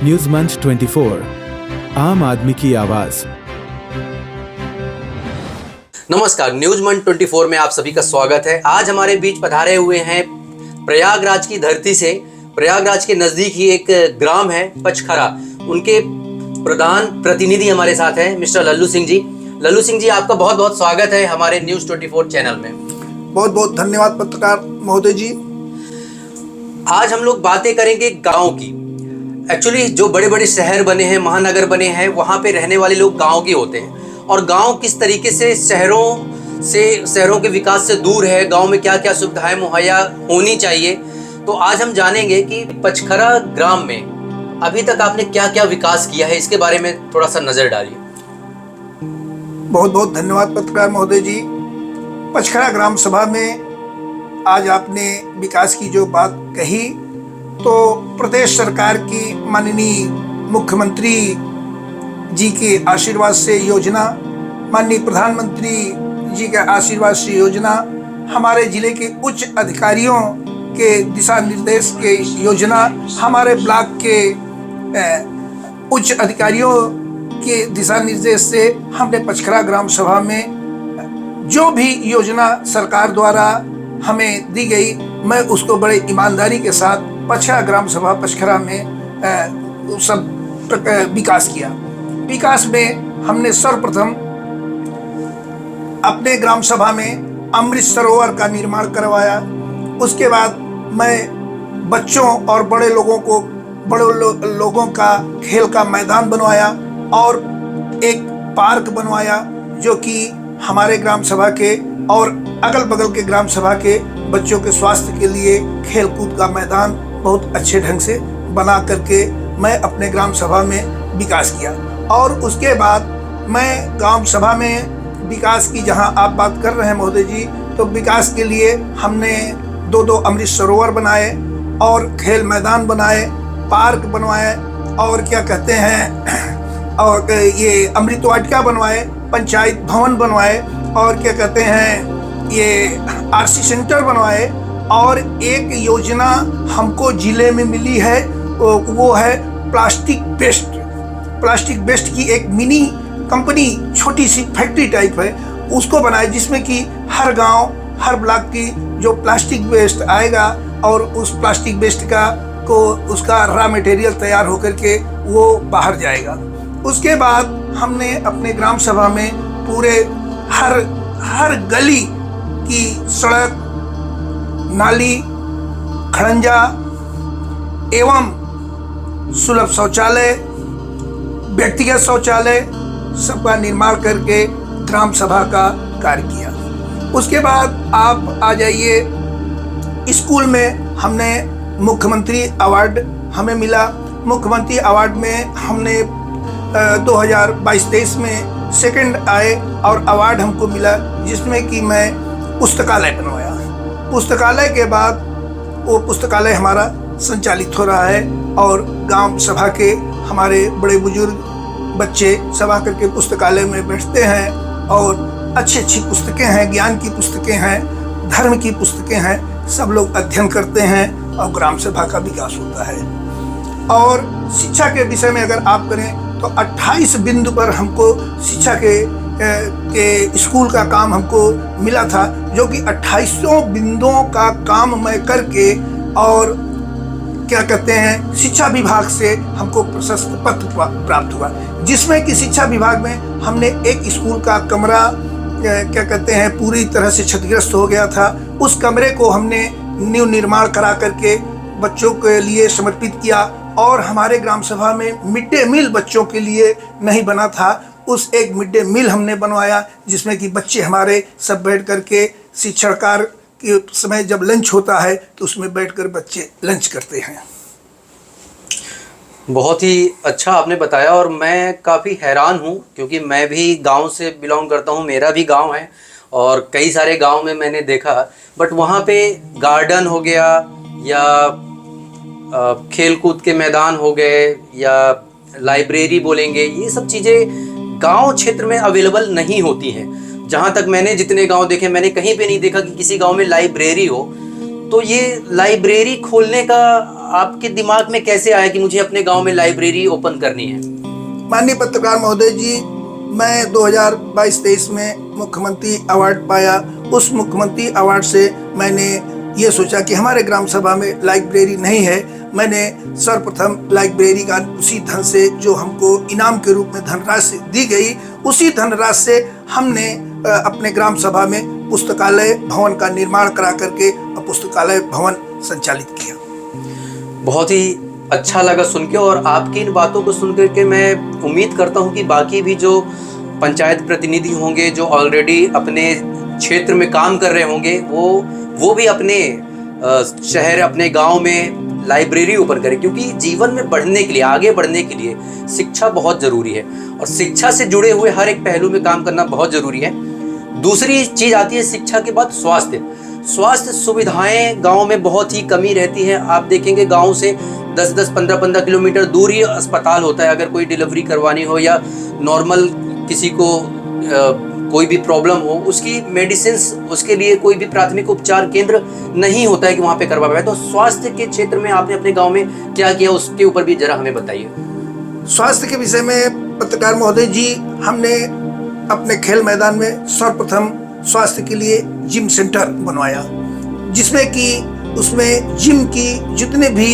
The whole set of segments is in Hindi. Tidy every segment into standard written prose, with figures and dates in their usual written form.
न्यूज मंच 24, आम आदमी की आवाज। नमस्कार, न्यूज मंच 24 में आप सभी का स्वागत है। आज हमारे बीच पधारे हुए हैं प्रयागराज की धरती से, प्रयागराज के नजदीक ही एक ग्राम है पचखरा। उनके प्रधान प्रतिनिधि हमारे साथ हैं मिस्टर लल्लू सिंह जी। लल्लू सिंह जी, आपका बहुत बहुत स्वागत है हमारे न्यूज 24 चैनल में। बहुत बहुत धन्यवाद पत्रकार महोदय जी। आज हम लोग बातें करेंगे गांव की। एक्चुअली जो बड़े बड़े शहर बने हैं, महानगर बने हैं, वहाँ पे रहने वाले लोग गांव के होते हैं और गांव किस तरीके से शहरों के विकास से दूर है, गांव में क्या क्या सुविधाएं मुहैया होनी चाहिए। तो आज हम जानेंगे कि पचखरा ग्राम में अभी तक आपने क्या क्या विकास किया है, इसके बारे में थोड़ा सा नजर डालिए। बहुत बहुत धन्यवाद पत्रकार महोदय जी। पचखरा ग्राम सभा में आज आपने विकास की जो बात कही, तो प्रदेश सरकार की माननीय मुख्यमंत्री जी के आशीर्वाद से योजना, माननीय प्रधानमंत्री जी के आशीर्वाद से योजना, हमारे जिले के उच्च अधिकारियों के दिशा निर्देश के योजना, हमारे ब्लॉक के उच्च अधिकारियों के दिशा निर्देश से हमने पचखरा ग्राम सभा में जो भी योजना सरकार द्वारा हमें दी गई, मैं उसको बड़े ईमानदारी के साथ पचखरा ग्राम सभा पचखरा में सब विकास किया। विकास में हमने सर्वप्रथम अपने ग्राम सभा में अमृत सरोवर का निर्माण करवाया। उसके बाद मैं बच्चों और बड़े लोगों का खेल का मैदान बनवाया और एक पार्क बनवाया, जो कि हमारे ग्राम सभा के और अगल बगल के ग्राम सभा के बच्चों के स्वास्थ्य के लिए खेल कूद का मैदान बहुत अच्छे ढंग से बना करके मैं अपने ग्राम सभा में विकास किया। और उसके बाद मैं ग्राम सभा में विकास की, जहां आप बात कर रहे हैं महोदय जी, तो विकास के लिए हमने दो अमृत सरोवर बनाए और खेल मैदान बनाए, पार्क बनवाए और क्या कहते हैं और ये अमृत वाटिका बनवाए, पंचायत भवन बनवाए और क्या कहते हैं ये आरसी सेंटर बनवाए। और एक योजना हमको जिले में मिली है, वो है प्लास्टिक वेस्ट की एक मिनी कंपनी, छोटी सी फैक्ट्री टाइप है, उसको बनाए, जिसमें कि हर गांव हर ब्लॉक की जो प्लास्टिक वेस्ट आएगा और उस प्लास्टिक वेस्ट उसका रॉ मटेरियल तैयार होकर के वो बाहर जाएगा। उसके बाद हमने अपने ग्राम सभा में पूरे हर गली की सड़क, नाली, खड़ंजा एवं सुलभ शौचालय, व्यक्तिगत शौचालय सबका निर्माण करके ग्राम सभा का कार्य किया। उसके बाद आप आ जाइए, स्कूल में हमने मुख्यमंत्री अवार्ड हमें मिला। मुख्यमंत्री अवार्ड में हमने 2022-23 में सेकंड आए और अवार्ड हमको मिला, जिसमें कि मैं पुस्तकालय बनवाया। पुस्तकालय के बाद वो पुस्तकालय हमारा संचालित हो रहा है और गांव सभा के हमारे बड़े बुजुर्ग बच्चे सब आकर के पुस्तकालय में बैठते हैं और अच्छी पुस्तकें हैं, ज्ञान की पुस्तकें हैं, धर्म की पुस्तकें हैं, सब लोग अध्ययन करते हैं और ग्राम सभा का विकास होता है। और शिक्षा के विषय में अगर आप करें तो 28 बिंदु पर हमको शिक्षा के स्कूल का काम हमको मिला था, जो कि 28 बिंदुओं का काम मैं करके और क्या कहते हैं शिक्षा विभाग से हमको प्रशस्त पत्र प्राप्त हुआ, जिसमें कि शिक्षा विभाग में हमने एक स्कूल का कमरा क्या कहते हैं पूरी तरह से क्षतिग्रस्त हो गया था। उस कमरे को हमने न्यू निर्माण करा करके बच्चों के लिए समर्पित किया और हमारे ग्राम सभा में मिड डे मील बच्चों के लिए नहीं बना था, उस एक मिड डे मील हमने बनवाया, जिसमें कि बच्चे हमारे सब बैठ करके शिक्षण कार्य के समय जब लंच होता है तो उसमें बैठकर बच्चे लंच करते हैं। बहुत ही अच्छा आपने बताया और मैं काफ़ी हैरान हूँ, क्योंकि मैं भी गांव से बिलोंग करता हूँ, मेरा भी गांव है और कई सारे गांव में मैंने देखा, बट वहाँ पे गार्डन हो गया या खेल कूद के मैदान हो गए या लाइब्रेरी बोलेंगे, ये सब चीज़ें गांव क्षेत्र में अवेलेबल नहीं होती हैं। जहाँ तक मैंने जितने गांव देखे, मैंने कहीं पे नहीं देखा कि किसी गांव में लाइब्रेरी हो। तो ये लाइब्रेरी खोलने का आपके दिमाग में कैसे आया कि मुझे अपने गांव में लाइब्रेरी ओपन करनी है? माननीय पत्रकार महोदय जी, मैं 2022-23 में मुख्यमंत्री अवार्ड पाया। उस मुख्यमंत्री अवार्ड से मैंने ये सोचा कि हमारे ग्राम सभा में लाइब्रेरी नहीं है। मैंने सर्वप्रथम लाइब्रेरी का उसी धन से जो हमको इनाम के रूप में धनराशि दी गई, उसी धनराशि से हमने अपने ग्राम सभा में पुस्तकालय भवन का निर्माण करा करके पुस्तकालय भवन संचालित किया। बहुत ही अच्छा लगा सुन के, और आपकी इन बातों को सुन करके मैं उम्मीद करता हूं कि बाकी भी जो पंचायत प्रतिनिधि होंगे जो ऑलरेडी अपने क्षेत्र में काम कर रहे होंगे वो भी अपने शहर, अपने गांव में लाइब्रेरी ओपन करें, क्योंकि जीवन में बढ़ने के लिए, आगे बढ़ने के लिए शिक्षा बहुत ज़रूरी है और शिक्षा से जुड़े हुए हर एक पहलू में काम करना बहुत ज़रूरी है। दूसरी चीज़ आती है शिक्षा के बाद स्वास्थ्य सुविधाएं गांव में बहुत ही कमी रहती है। आप देखेंगे गांव से 10-10, 15-15 किलोमीटर दूर ही अस्पताल होता है। अगर कोई डिलीवरी करवानी हो या नॉर्मल किसी को कोई भी प्रॉब्लम हो, उसकी मेडिसिन, उसके लिए कोई भी प्राथमिक उपचार केंद्र नहीं होता है कि वहाँ पे करवा पाए। तो स्वास्थ्य के क्षेत्र में आपने अपने गांव में क्या किया, उसके ऊपर भी जरा हमें बताइए। स्वास्थ्य के विषय में पत्रकार महोदय जी, हमने अपने खेल मैदान में सर्वप्रथम स्वास्थ्य के लिए जिम सेंटर बनवाया, जिसमें कि उसमें जिम की जितने भी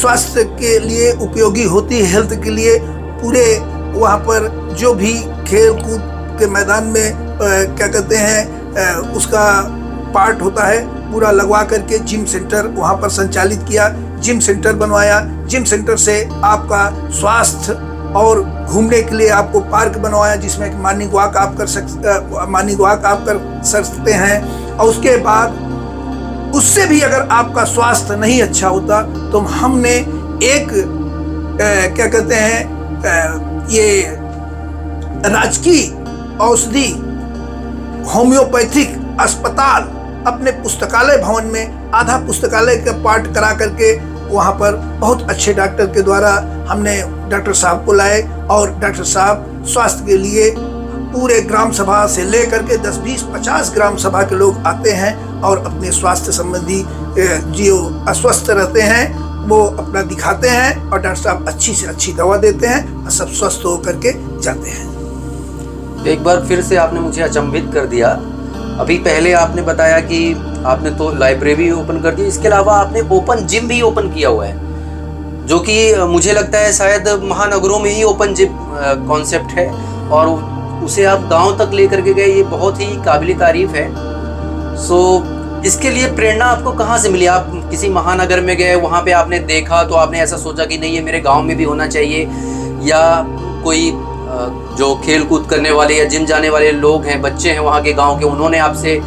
स्वास्थ्य के लिए उपयोगी होती है, हेल्थ के लिए पूरे वहाँ पर जो भी खेल कूद के मैदान में क्या कहते हैं उसका पार्ट होता है, पूरा लगवा करके जिम सेंटर वहाँ पर संचालित किया। जिम सेंटर बनवाया। जिम सेंटर से आपका स्वास्थ्य और घूमने के लिए आपको पार्क बनवाया, जिसमें मॉर्निंग वॉक आप कर सकते हैं। और उसके बाद उससे भी अगर आपका स्वास्थ्य नहीं अच्छा होता तो हमने एक क्या कहते हैं ये राजकीय औषधि होम्योपैथिक अस्पताल अपने पुस्तकालय भवन में आधा पुस्तकालय का पार्ट करा करके वहाँ पर बहुत अच्छे डॉक्टर के द्वारा हमने डॉक्टर साहब को लाए, और डॉक्टर साहब स्वास्थ्य के लिए पूरे ग्राम सभा से लेकर के 10, 20, 50 ग्राम सभा के लोग आते हैं और अपने स्वास्थ्य संबंधी जो अस्वस्थ रहते हैं वो अपना दिखाते हैं, और डॉक्टर साहब अच्छी से अच्छी दवा देते हैं और सब स्वस्थ होकर के जाते हैं। एक बार फिर से आपने मुझे अचंभित कर दिया। अभी पहले आपने बताया कि आपने तो लाइब्रेरी ओपन कर दी, इसके अलावा आपने ओपन जिम भी ओपन किया हुआ है, जो कि मुझे लगता है शायद महानगरों में ही ओपन जिम कॉन्सेप्ट है, और उसे आप गांव तक लेकर के गए, ये बहुत ही काबिल तारीफ है। सो इसके लिए प्रेरणा आपको कहाँ से मिली? आप किसी महानगर में गए, वहाँ पे आपने देखा तो आपने ऐसा सोचा कि नहीं ये मेरे गाँव में भी होना चाहिए, या कोई जो खेल कूद करने वाले या जिम जाने वाले लोग हैं, बच्चे हैं वहाँ के गांव के, उन्होंने आपसे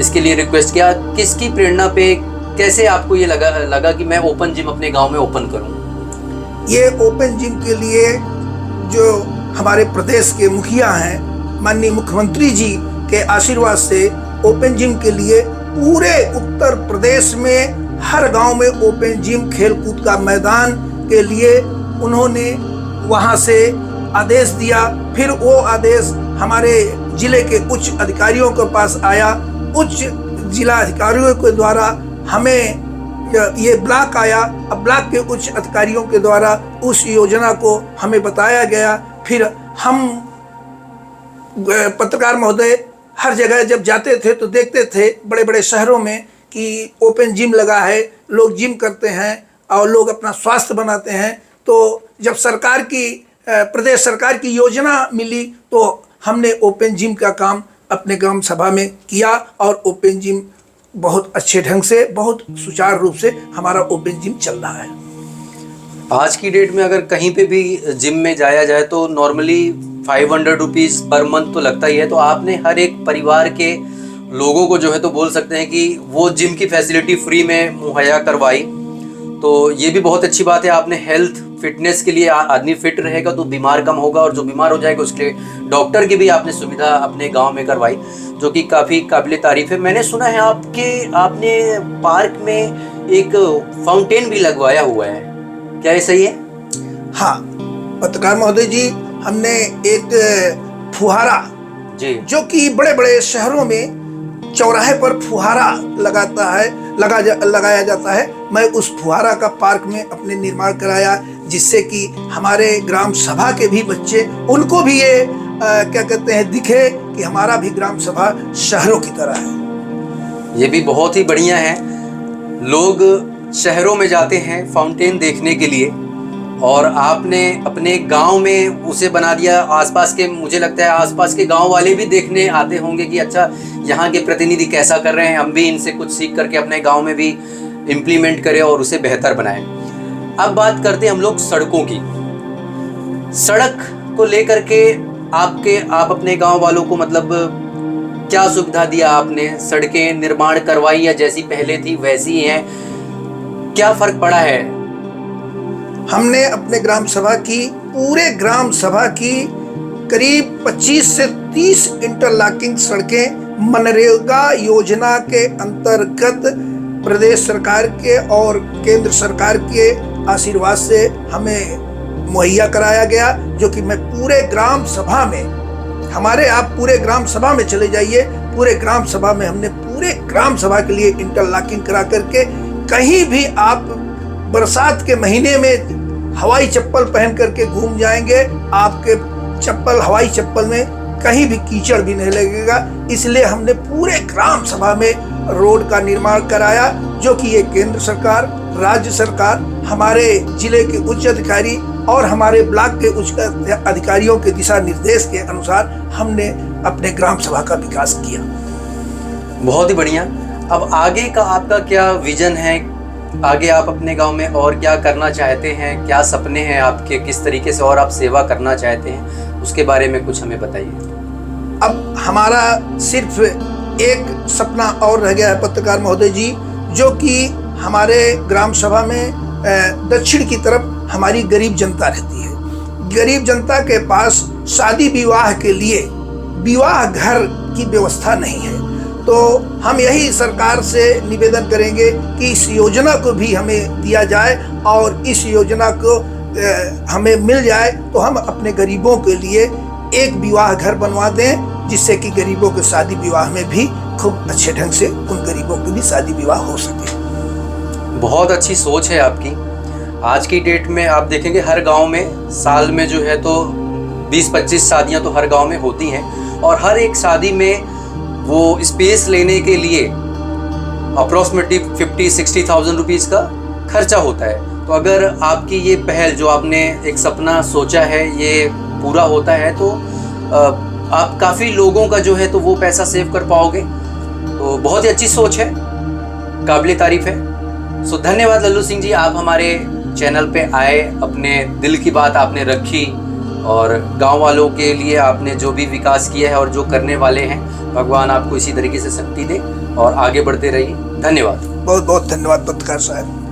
इसके लिए रिक्वेस्ट किया? किसकी प्रेरणा पे, कैसे आपको ये लगा कि मैं ओपन जिम अपने गांव में ओपन करूं? ये ओपन जिम के लिए जो हमारे प्रदेश के मुखिया हैं, माननीय मुख्यमंत्री जी के आशीर्वाद से ओपन जिम के लिए पूरे उत्तर प्रदेश में हर गांव में ओपन जिम, खेल कूद का मैदान के लिए उन्होंने वहाँ से आदेश दिया। फिर वो आदेश हमारे जिले के उच्च अधिकारियों के पास आया। उच्च जिला अधिकारियों के द्वारा हमें ये ब्लॉक आया। अब ब्लॉक के उच्च अधिकारियों के द्वारा उस योजना को हमें बताया गया। फिर हम पत्रकार महोदय हर जगह जब जाते थे तो देखते थे बड़े बड़े शहरों में कि ओपन जिम लगा है, लोग जिम करते हैं और लोग अपना स्वास्थ्य बनाते हैं। तो जब सरकार की प्रदेश सरकार की योजना मिली तो हमने ओपन जिम का काम अपने ग्राम सभा में किया, और ओपन जिम बहुत अच्छे ढंग से, बहुत सुचारू रूप से हमारा ओपन जिम चल रहा है। आज की डेट में अगर कहीं पे भी जिम में जाया जाए तो नॉर्मली 500 रुपीज़ पर मंथ तो लगता ही है। तो आपने हर एक परिवार के लोगों को जो है तो बोल सकते हैं कि वो जिम की फैसिलिटी फ्री में मुहैया करवाई। तो ये भी बहुत अच्छी बात है। आपने हेल्थ फिटनेस के लिए, आदमी फिट रहेगा तो बीमार कम होगा, और जो बीमार हो जाएगा उसके लिए डॉक्टर की भी आपने सुविधा अपने गांव में करवाई, जो कि काफ़ी काबिल तारीफ है। मैंने सुना है आपने पार्क में एक फाउंटेन भी लगवाया हुआ है, क्या ये सही है? हाँ पत्रकार महोदय जी, हमने एक फुहारा जी, जो कि बड़े बड़े शहरों में चौराहे पर फुहारा लगाया जाता है। मैं उस फुहारा का पार्क में अपने निर्माण कराया, जिससे कि हमारे ग्राम सभा के भी बच्चे, उनको भी ये क्या कहते हैं, दिखे कि हमारा भी ग्राम सभा शहरों की तरह है। ये भी बहुत ही बढ़िया है। लोग शहरों में जाते हैं फाउंटेन देखने के लिए, और आपने अपने गांव में उसे बना दिया। आसपास के, मुझे लगता है आसपास के गांव वाले भी देखने आते होंगे कि अच्छा यहाँ के प्रतिनिधि कैसा कर रहे हैं, हम भी इनसे कुछ सीख करके अपने गांव में भी इम्प्लीमेंट करें और उसे बेहतर बनाएं। अब बात करते हैं हम लोग सड़कों की। सड़क को लेकर के आप अपने गांव वालों को मतलब क्या सुविधा दिया आपने? सड़कें निर्माण करवाई या जैसी पहले थी वैसी ही हैं? क्या फर्क पड़ा है? हमने अपने ग्राम सभा की, पूरे ग्राम सभा की करीब 25 से 30 इंटरलॉकिंग सड़कें मनरेगा योजना के अंतर्गत प्रदेश सरकार के और केंद्र सरकार के आशीर्वाद से हमें मुहैया कराया गया, जो कि मैं पूरे ग्राम सभा में, आप पूरे ग्राम सभा में चले जाइए, पूरे ग्राम सभा में हमने पूरे ग्राम सभा के लिए इंटरलॉकिंग करा करके, कहीं भी आप बरसात के महीने में हवाई चप्पल पहन करके घूम जाएंगे, आपके हवाई चप्पल में कहीं भी कीचड़ भी नहीं लगेगा। इसलिए हमने पूरे ग्राम सभा में रोड का निर्माण कराया, जो कि ये केंद्र सरकार, राज्य सरकार, हमारे जिले के उच्च अधिकारी और हमारे ब्लॉक के उच्च अधिकारियों के दिशा निर्देश के अनुसार हमने अपने ग्राम सभा का विकास किया। बहुत ही बढ़िया। अब आगे का आपका क्या विजन है? आगे आप अपने गांव में और क्या करना चाहते हैं? क्या सपने हैं आपके? किस तरीके से और आप सेवा करना चाहते हैं? उसके बारे में कुछ हमें बताइए। अब हमारा सिर्फ एक सपना और रह गया है पत्रकार महोदय जी, जो कि हमारे ग्राम सभा में दक्षिण की तरफ हमारी गरीब जनता रहती है। गरीब जनता के पास शादी विवाह के लिए विवाह घर की व्यवस्था नहीं है, तो हम यही सरकार से निवेदन करेंगे कि इस योजना को भी हमें दिया जाए, और इस योजना को हमें मिल जाए तो हम अपने गरीबों के लिए एक विवाह घर बनवा दें, जिससे कि गरीबों के शादी विवाह में भी खूब अच्छे ढंग से उन गरीबों की भी शादी विवाह हो सके। बहुत अच्छी सोच है आपकी। आज की डेट में आप देखेंगे हर गांव में साल में जो है तो 20-25 शादियां तो हर गांव में होती हैं, और हर एक शादी में वो स्पेस लेने के लिए अप्रॉक्सीमेटली 50-60,000 रुपीज़ का खर्चा होता है। तो अगर आपकी ये पहल, जो आपने एक सपना सोचा है, ये पूरा होता है तो आप काफ़ी लोगों का जो है तो वो पैसा सेव कर पाओगे। तो बहुत ही अच्छी सोच है, काबिले तारीफ है। सो धन्यवाद लल्लू सिंह जी, आप हमारे चैनल पे आए, अपने दिल की बात आपने रखी, और गांव वालों के लिए आपने जो भी विकास किया है और जो करने वाले हैं, भगवान आपको इसी तरीके से शक्ति दे और आगे बढ़ते रहिए। धन्यवाद। बहुत बहुत धन्यवाद पत्रकार साहब।